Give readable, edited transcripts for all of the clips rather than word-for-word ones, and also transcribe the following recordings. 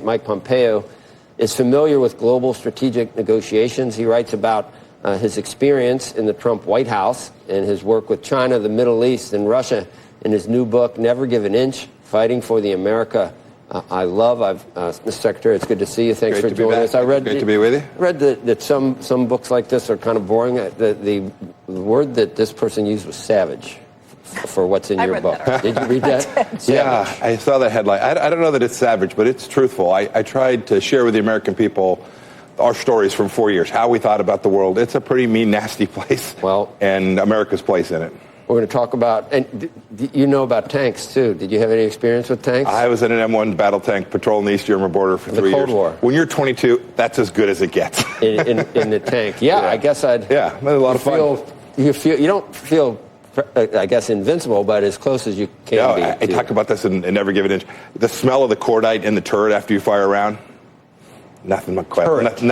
Mike Pompeo, is familiar with global strategic negotiations. He writes about his experience in the Trump White House and his work with China, the Middle East, and Russia in his new book, Never Give an Inch, Fighting for the America I Love. Mr. Secretary, it's good to see you. Thanks for joining us. Great to be with you. I read that some books like this are kind of boring. The word that this person used was savage for what's in your book. Did you read that? Yeah, I saw that headline. I don't know that it's savage, but it's truthful. I tried to share with the American people our stories from 4 years, how we thought about the world. It's a pretty mean, nasty place, and America's place in it. We're going to talk about, and you know about tanks, too. Did you have any experience with tanks? I was in an M1 battle tank patrolling the East German border for 3 years. The Cold War. When you're 22, that's as good as it gets. in the tank. Yeah, I guess I'd... Yeah, it was a lot of fun. You don't feel, I guess, invincible, but as close as you can be. I talk about this in Never Give an Inch. The smell of the cordite in the turret after you fire a round, nothing quite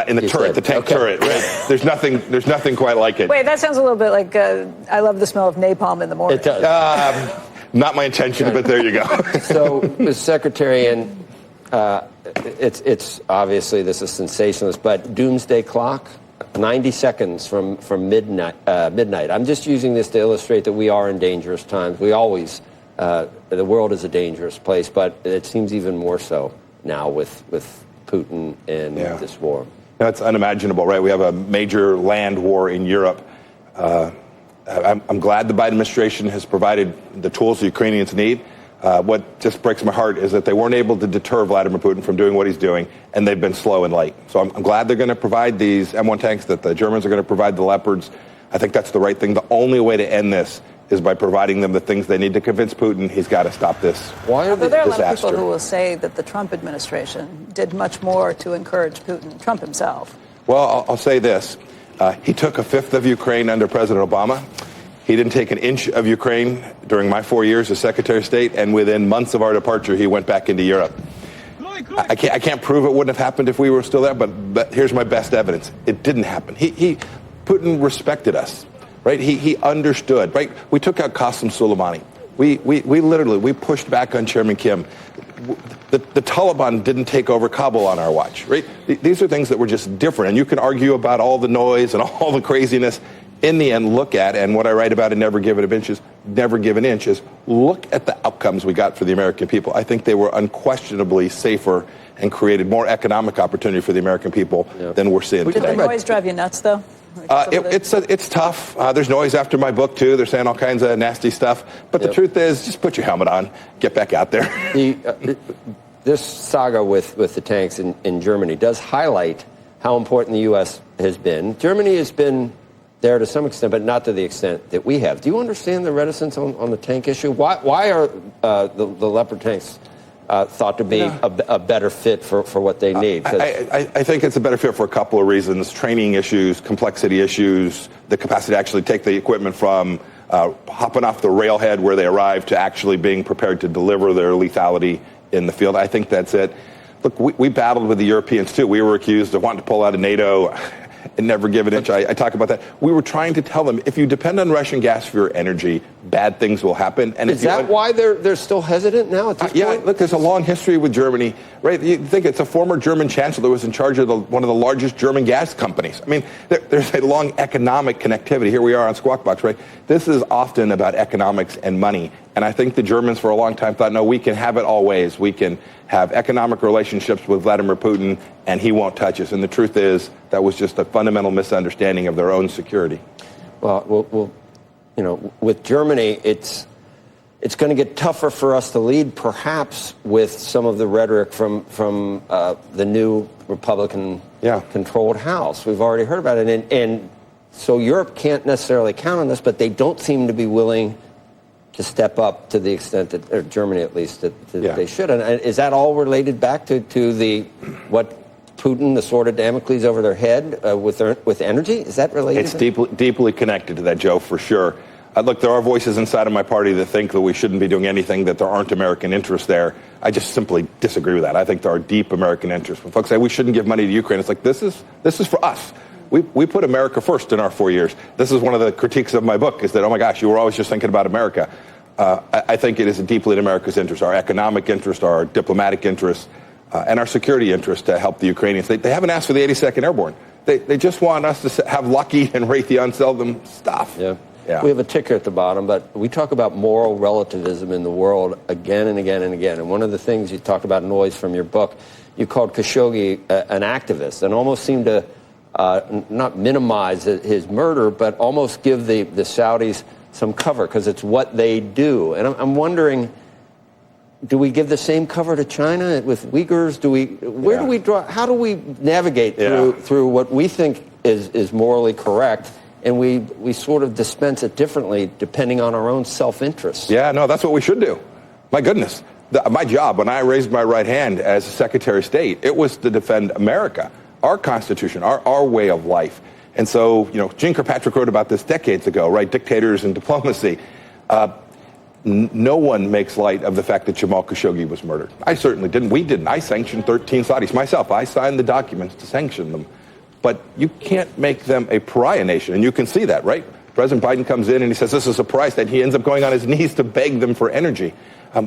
in the turret, the tank turret. Right? There's nothing quite like it. Wait, that sounds a little bit like I love the smell of napalm in the morning. It does. Not my intention, but there you go. So, Mr. Secretary, and it's obviously this is sensationalist, but doomsday clock, 90 seconds from midnight. I'm just using this to illustrate that we are in dangerous times. We always, the world is a dangerous place, but it seems even more so now with Putin and this war. That's unimaginable, right? We have a major land war in Europe. I'm glad the Biden administration has provided the tools the Ukrainians need. What just breaks my heart is that they weren't able to deter Vladimir Putin from doing what he's doing, and they've been slow and late. So I'm glad they're going to provide these M1 tanks, that the Germans are going to provide the Leopards. I think that's the right thing. The only way to end this is by providing them the things they need to convince Putin he's got to stop this disaster. There are a lot of people who will say that the Trump administration did much more to encourage Putin, Trump himself. Well, I'll say this. He took a fifth of Ukraine under President Obama. He didn't take an inch of Ukraine during my 4 years as Secretary of State, and within months of our departure, he went back into Europe. I can't prove it wouldn't have happened if we were still there, but here's my best evidence. It didn't happen. Putin respected us. Right? He understood. Right? We took out Qasem Soleimani. We literally pushed back on Chairman Kim. The Taliban didn't take over Kabul on our watch. Right? These are things that were just different. And you can argue about all the noise and all the craziness. In the end, look at, and what I write about in Never Give an Inch is look at the outcomes we got for the American people. I think they were unquestionably safer and created more economic opportunity for the American people than we're seeing today. Did the noise drive you nuts, though? It's tough. There's noise after my book, too. They're saying all kinds of nasty stuff. But the truth is, just put your helmet on, get back out there. This saga with the tanks in Germany does highlight how important the U.S. has been. Germany has been there to some extent, but not to the extent that we have. Do you understand the reticence on the tank issue? Why are the Leopard tanks thought to be a better fit for what they need? I think it's a better fit for a couple of reasons. Training issues, complexity issues, the capacity to actually take the equipment from hopping off the railhead where they arrive to actually being prepared to deliver their lethality in the field. I think that's it. Look, we battled with the Europeans, too. We were accused of wanting to pull out of NATO and Never Give an Inch. I talk about that. We were trying to tell them, if you depend on Russian gas for your energy, bad things will happen. And is that why they're still hesitant now at this point? Look, there's a long history with Germany, right? You think it's a former German chancellor that was in charge of one of the largest German gas companies. I mean, there's a long economic connectivity. Here we are on Squawk Box, right? This is often about economics and money. And I think the Germans for a long time thought, no, we can have it all ways. We can have economic relationships with Vladimir Putin, and he won't touch us. And the truth is, that was just a fundamental misunderstanding of their own security. Well, with Germany, it's going to get tougher for us to lead, perhaps, with some of the rhetoric from the new Republican-controlled House. We've already heard about it. And so Europe can't necessarily count on this, but they don't seem to be willing to step up to the extent that, or Germany at least, that they should. And is that all related back to what Putin, the sword of Damocles over their head with energy? Is that related? It's deeply connected to that, Joe, for sure. Look, there are voices inside of my party that think that we shouldn't be doing anything, that there aren't American interests there. I just simply disagree with that. I think there are deep American interests. When folks say we shouldn't give money to Ukraine, it's like, this is for us. We put America first in our 4 years. This is one of the critiques of my book, is that, oh my gosh, you were always just thinking about America. I think it is deeply in America's interest, our economic interest, our diplomatic interests. and our security interests to help the Ukrainians. They haven't asked for the 82nd Airborne. They just want us to have Lockheed and Raytheon sell them stuff. Yeah. Yeah. We have a ticker at the bottom, but we talk about moral relativism in the world again and again and again. And one of the things you talk about, Noise, from your book, you called Khashoggi an activist and almost seemed to not minimize his murder, but almost give the Saudis some cover because it's what they do. And I'm wondering, do we give the same cover to China with Uyghurs? Do we draw? How do we navigate through what we think is morally correct? And we sort of dispense it differently depending on our own self-interest. Yeah, no, that's what we should do. My goodness. My job, when I raised my right hand as Secretary of State, it was to defend America, our Constitution, our way of life. And so, Gene Kirkpatrick wrote about this decades ago, right? Dictators and diplomacy. No one makes light of the fact that Jamal Khashoggi was murdered. I certainly didn't. We didn't. I sanctioned 13 Saudis myself. I signed the documents to sanction them. But you can't make them a pariah nation, and you can see that, right? President Biden comes in and he says this is a price that he ends up going on his knees to beg them for energy.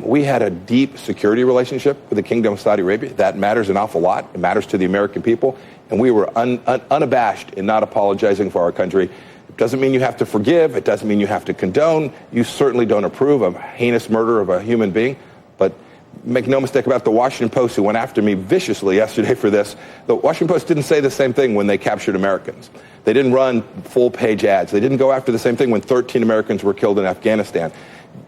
We had a deep security relationship with the Kingdom of Saudi Arabia. That matters an awful lot. It matters to the American people, and we were unabashed in not apologizing for our country. It doesn't mean you have to forgive. It doesn't mean you have to condone. You certainly don't approve of heinous murder of a human being, but make no mistake about it, the Washington Post, who went after me viciously yesterday for this, the Washington Post didn't say the same thing when they captured Americans. They didn't run full-page ads. They didn't go after the same thing when 13 Americans were killed in Afghanistan.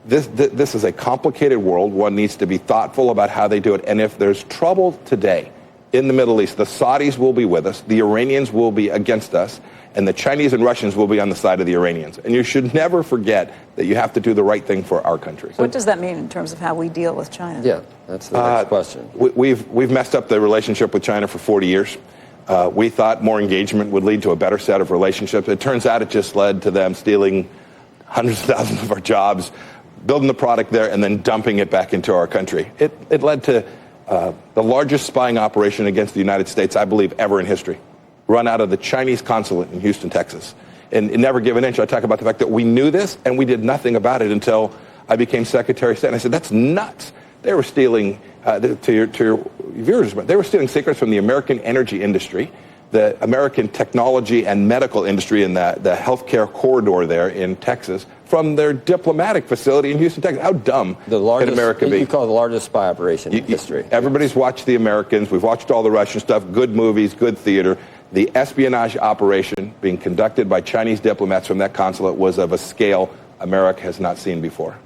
This is a complicated world. One needs to be thoughtful about how they do it. And if there's trouble today in the Middle East, the Saudis will be with us, the Iranians will be against us, and the Chinese and Russians will be on the side of the Iranians. And you should never forget that you have to do the right thing for our country. What does that mean in terms of how we deal with China? Yeah, that's the next question. We've messed up the relationship with China for 40 years. We thought more engagement would lead to a better set of relationships. It turns out it just led to them stealing hundreds of thousands of our jobs, building the product there, and then dumping it back into our country. It led to the largest spying operation against the United States, I believe, ever in history, run out of the Chinese consulate in Houston, Texas. And never give an inch. I talk about the fact that we knew this and we did nothing about it until I became Secretary of State. And I said, that's nuts. They were stealing, to your viewers, they were stealing secrets from the American energy industry, the American technology and medical industry in the healthcare corridor there in Texas, from their diplomatic facility in Houston, Texas. How dumb can America be? You call it the largest spy operation in history. Everybody's watched The Americans. We've watched all the Russian stuff, good movies, good theater. The espionage operation being conducted by Chinese diplomats from that consulate was of a scale America has not seen before.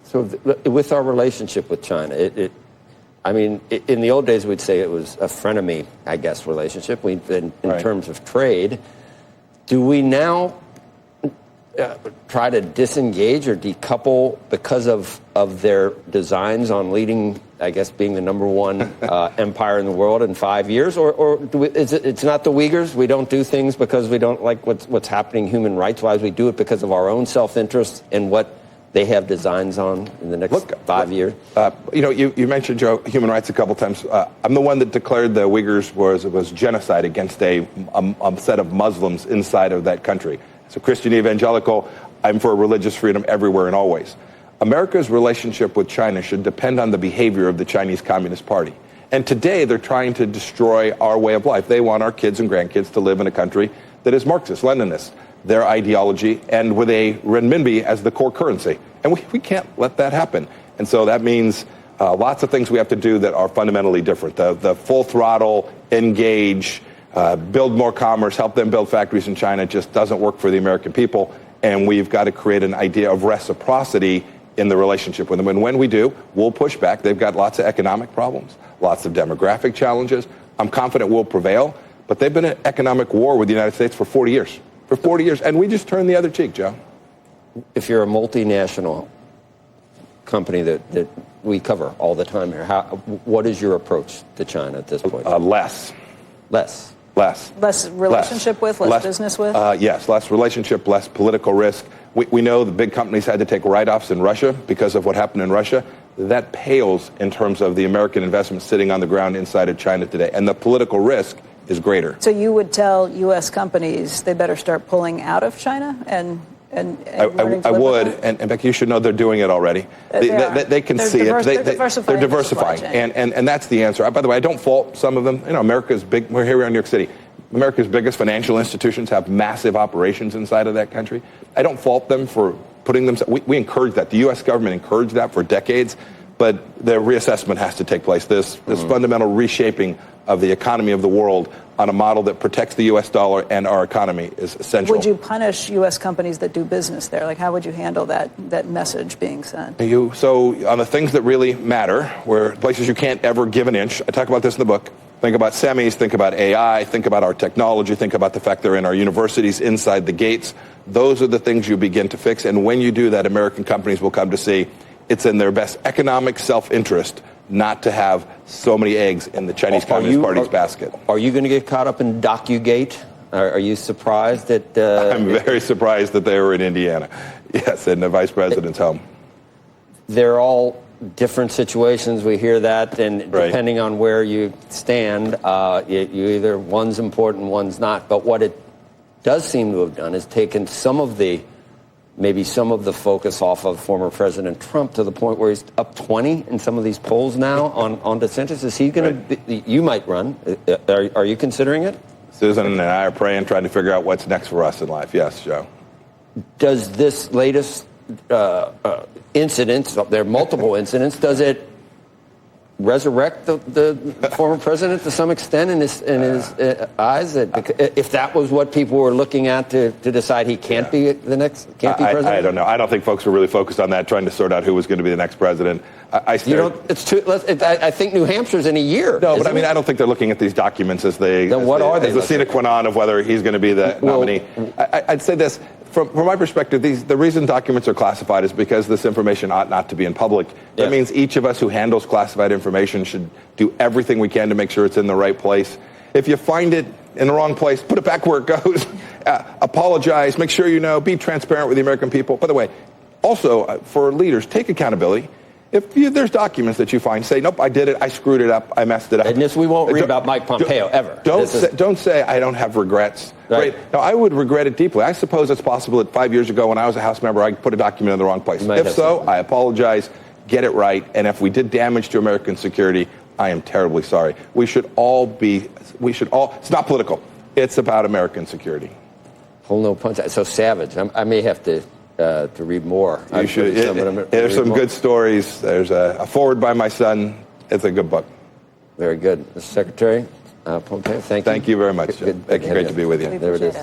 So with our relationship with China, in the old days, we'd say it was a frenemy, I guess, relationship. In terms of trade, do we now try to disengage or decouple because of their designs on leading, I guess, being the number one empire in the world in 5 years? Or it's not the Uyghurs? We don't do things because we don't like what's happening human rights-wise. We do it because of our own self-interest and what they have designs on in the next 5 years? You mentioned, Joe, human rights a couple times. I'm the one that declared the Uyghurs was genocide against a set of Muslims inside of that country. As a Christian evangelical, I'm for religious freedom everywhere and always. America's relationship with China should depend on the behavior of the Chinese Communist Party. And today, they're trying to destroy our way of life. They want our kids and grandkids to live in a country that is Marxist, Leninist, their ideology, and with a renminbi as the core currency. And we can't let that happen. And so that means lots of things we have to do that are fundamentally different. The full throttle, engage, build more commerce, help them build factories in China just doesn't work for the American people. And we've got to create an idea of reciprocity in the relationship with them. And when we do, we'll push back. They've got lots of economic problems, lots of demographic challenges. I'm confident we'll prevail. But they've been in economic war with the United States for 40 years. For 40 years. And we just turned the other cheek, Joe. If you're a multinational company that we cover all the time here, what is your approach to China at this point? Less relationship with, less business with? Yes, less relationship, less political risk. We know the big companies had to take write-offs in Russia because of what happened in Russia. That pales in terms of the American investment sitting on the ground inside of China today. And the political risk is greater. So you would tell U.S. companies they better start pulling out of China and And I would, and Becky, you should know they're doing it already. They can see it. They're diversifying, and that's the answer. By the way, I don't fault some of them. You know, America's big. We're here in New York City. America's biggest financial institutions have massive operations inside of that country. I don't fault them for putting them. We encourage that. The U.S. government encouraged that for decades, but the reassessment has to take place. This fundamental reshaping of the economy of the world on a model that protects the U.S. dollar and our economy is essential. Would you punish U.S. companies that do business there? Like, how would you handle that message being sent? So on the things that really matter, where places you can't ever give an inch, I talk about this in the book. Think about semis, think about AI, think about our technology, think about the fact they're in our universities inside the gates. Those are the things you begin to fix. And when you do that, American companies will come to see it's in their best economic self-interest not to have so many eggs in the Chinese Communist Party's basket. Are you going to get caught up in DocuGate? Are you surprised that... I'm very surprised that they were in Indiana. Yes, in the vice president's home. They're all different situations. We hear that, and depending on where you stand, you either one's important, one's not. But what it does seem to have done is taken maybe some of the focus off of former President Trump to the point where he's up 20 in some of these polls now on DeSantis. Is he going to be, you might run. Are you considering it? Susan and I are praying, trying to figure out what's next for us in life. Yes, Joe. Does this latest incident, there are multiple incidents, does it resurrect the former president to some extent in his eyes? If that was what people were looking at to decide he can't be the next, can't be president? I don't know. I don't think folks were really focused on that, trying to sort out who was going to be the next president. I think New Hampshire's in a year. No, but I mean, I don't think they're looking at these documents as the sine qua non of whether he's going to be the nominee. I'd say this. From my perspective, the reason documents are classified is because this information ought not to be in public. That means each of us who handles classified information should do everything we can to make sure it's in the right place. If you find it in the wrong place, put it back where it goes. Apologize. Make sure you know. Be transparent with the American people. By the way, also for leaders, take accountability. If there's documents that you find, say, nope, I did it, I screwed it up, I messed it up. And this, we won't read about Mike Pompeo ever. Don't say I don't have regrets. Right. Now, I would regret it deeply. I suppose it's possible that 5 years ago when I was a House member, I put a document in the wrong place. If so, I apologize, get it right. And if we did damage to American security, I am terribly sorry. It's not political. It's about American security. Hold no punch. So savage. I may have to read more. You should. There's some good stories. There's a foreword by my son. It's a good book. Very good. Mr. Secretary Pompeo, thank you. Thank you very much. Great to be with you. There it is.